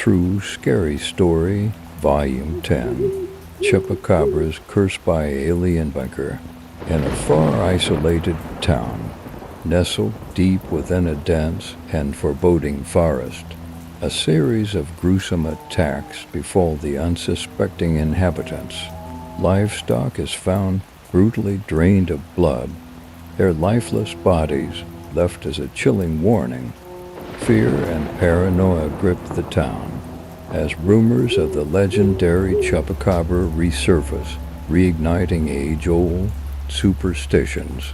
True Scary Story, Volume 10, Chupacabra'S Cursed by Alien Bunker. In a far isolated town, nestled deep within a dense and foreboding forest, a series of gruesome attacks befall the unsuspecting inhabitants. Livestock is found brutally drained of blood, their lifeless bodies left as a chilling warning. Fear and paranoia grip the town as rumors of the legendary Chupacabra resurface, reigniting age-old superstitions.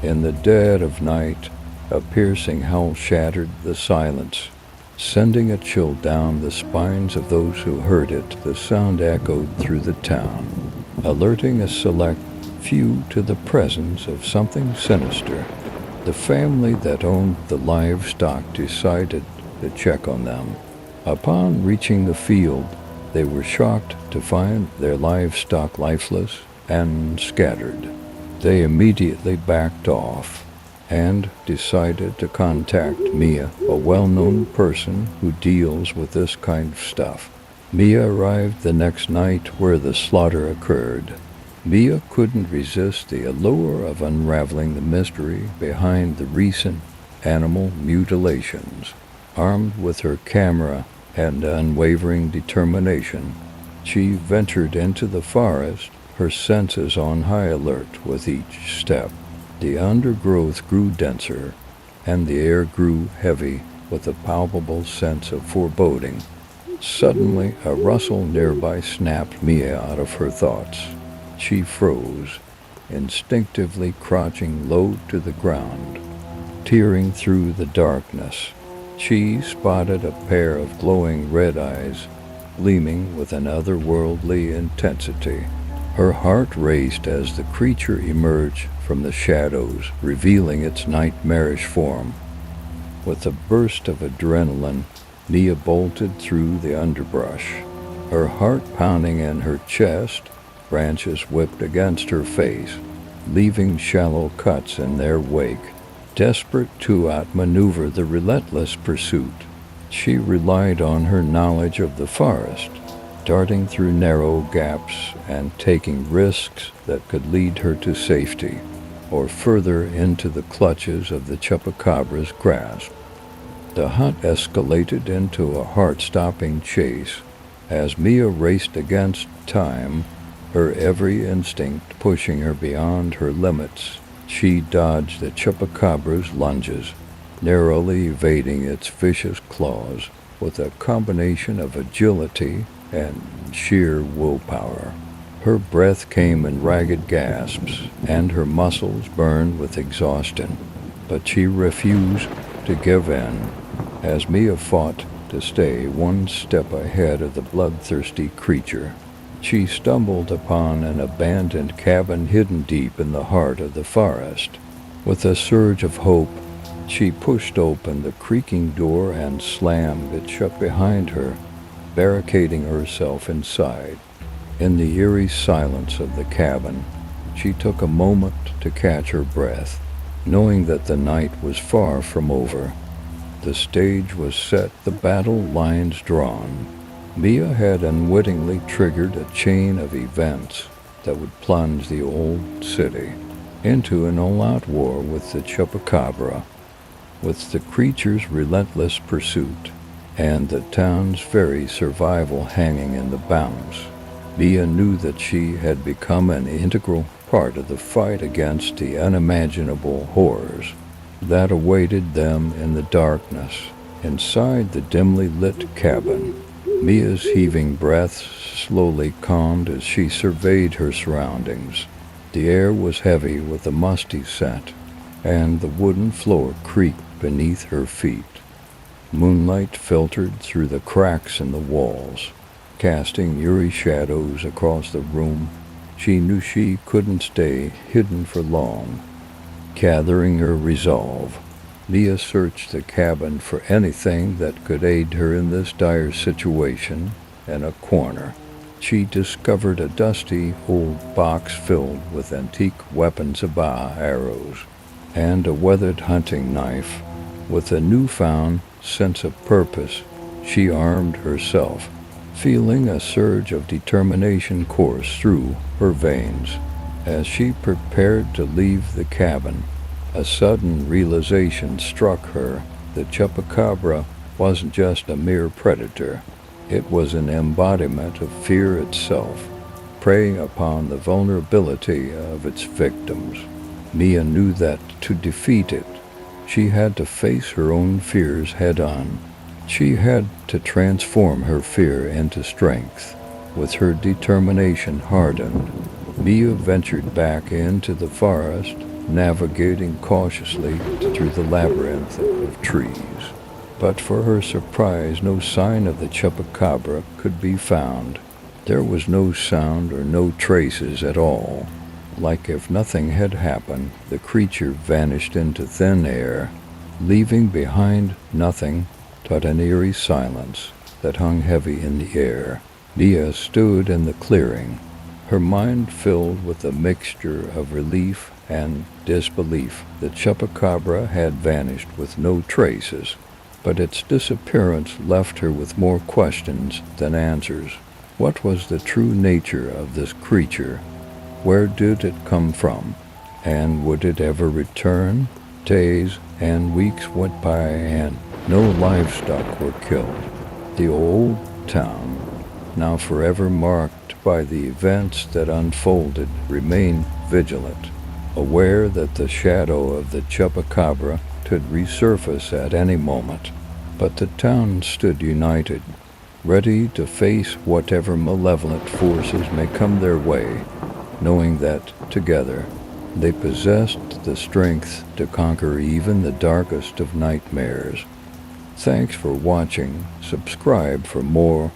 In the dead of night, a piercing howl shattered the silence, sending a chill down the spines of those who heard it. The sound echoed through the town, alerting a select few to the presence of something sinister. The family that owned the livestock decided to check on them. Upon reaching the field, they were shocked to find their livestock lifeless and scattered. They immediately backed off and decided to contact Mia, a well-known person who deals with this kind of stuff. Mia arrived the next night where the slaughter occurred. Mia couldn't resist the allure of unraveling the mystery behind the recent animal mutilations. Armed with her camera and unwavering determination, she ventured into the forest, her senses on high alert with each step. The undergrowth grew denser, and the air grew heavy with a palpable sense of foreboding. Suddenly, a rustle nearby snapped Mia out of her thoughts. She froze, instinctively crouching low to the ground. Tearing through the darkness, she spotted a pair of glowing red eyes, gleaming with an otherworldly intensity. Her heart raced as the creature emerged from the shadows, revealing its nightmarish form. With a burst of adrenaline, Mia bolted through the underbrush, her heart pounding in her chest. Branches whipped against her face, leaving shallow cuts in their wake. Desperate to outmaneuver the relentless pursuit, she relied on her knowledge of the forest, darting through narrow gaps and taking risks that could lead her to safety or further into the clutches of the Chupacabra's grasp. The hunt escalated into a heart-stopping chase as Mia raced against time, her every instinct pushing her beyond her limits. She dodged the Chupacabra's lunges, narrowly evading its vicious claws with a combination of agility and sheer willpower. Her breath came in ragged gasps, and her muscles burned with exhaustion, but she refused to give in as Mia fought to stay one step ahead of the bloodthirsty creature. She stumbled upon an abandoned cabin hidden deep in the heart of the forest. With a surge of hope, she pushed open the creaking door and slammed it shut behind her, barricading herself inside. In the eerie silence of the cabin, she took a moment to catch her breath, knowing that the night was far from over. The stage was set, the battle lines drawn. Mia had unwittingly triggered a chain of events that would plunge the old city into an all-out war with the Chupacabra. With the creature's relentless pursuit and the town's very survival hanging in the balance, Mia knew that she had become an integral part of the fight against the unimaginable horrors that awaited them in the darkness. Inside the dimly lit cabin, Mia's heaving breath slowly calmed as she surveyed her surroundings. The air was heavy with a musty scent, and the wooden floor creaked beneath her feet. Moonlight filtered through the cracks in the walls, casting eerie shadows across the room. She knew she couldn't stay hidden for long. Gathering her resolve, Mia searched the cabin for anything that could aid her in this dire situation. In a corner, she discovered a dusty old box filled with antique weapons of arrows and a weathered hunting knife. With a newfound sense of purpose, she armed herself, feeling a surge of determination course through her veins. As she prepared to leave the cabin, a sudden realization struck her. The chupacabra wasn't just a mere predator. It was an embodiment of fear itself, preying upon the vulnerability of its victims. Mia knew that to defeat it, she had to face her own fears head-on. She had to transform her fear into strength. With her determination hardened, Mia ventured back into the forest, navigating cautiously through the labyrinth of trees. But for her surprise, no sign of the chupacabra could be found. There was no sound or no traces at all. Like if nothing had happened, the creature vanished into thin air, leaving behind nothing but an eerie silence that hung heavy in the air. Mia stood in the clearing, her mind filled with a mixture of relief and disbelief. The chupacabra had vanished with no traces, but its disappearance left her with more questions than answers. What was the true nature of this creature? Where did it come from? And would it ever return? Days and weeks went by and no livestock were killed. The old town, now forever marked by the events that unfolded, remained vigilant, aware that the shadow of the chupacabra could resurface at any moment. But the town stood united, ready to face whatever malevolent forces may come their way, knowing that, together, they possessed the strength to conquer even the darkest of nightmares. Thanks for watching. Subscribe for more